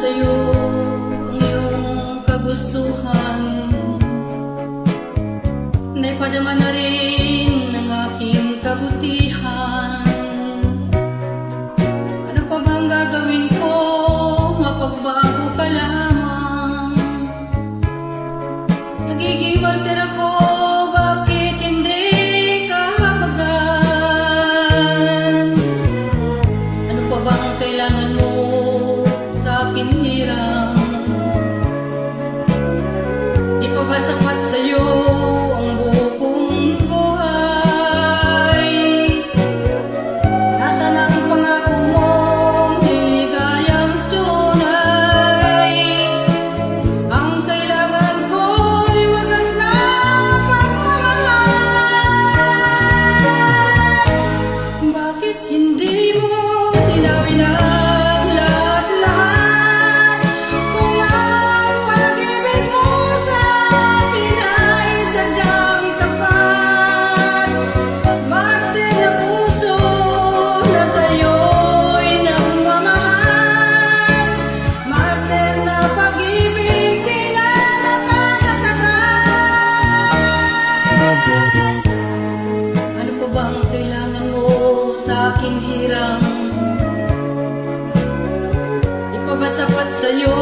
sa'yo ang iyong kagustuhan. Naipadama na rin ang aking kabutihan. Ano pa bang gagawin ko? Mapagbago ka lamang. Nagiging martir ako, bakit hindi ka habagan? Ano pa bang kailangan mo sa aking hirang? Di pa ba sapat sa'yo ang buo kong buhay? Nasaan na ang pangako mong liligayang tunay? Ang kailangan ko'y wagas na pagmamahal. Bakit hindi mo tinawin ang lahat-lahat? Kung ang pag-ibig mo sa akin ay sadyang tapat, magtin na puso na sa'yo'y nagmamahal, magtin na pag-ibig di na nakakatagal. Ano pa ba ang kailangan mo sa aking hirang? Di pa ba sapat sa'yo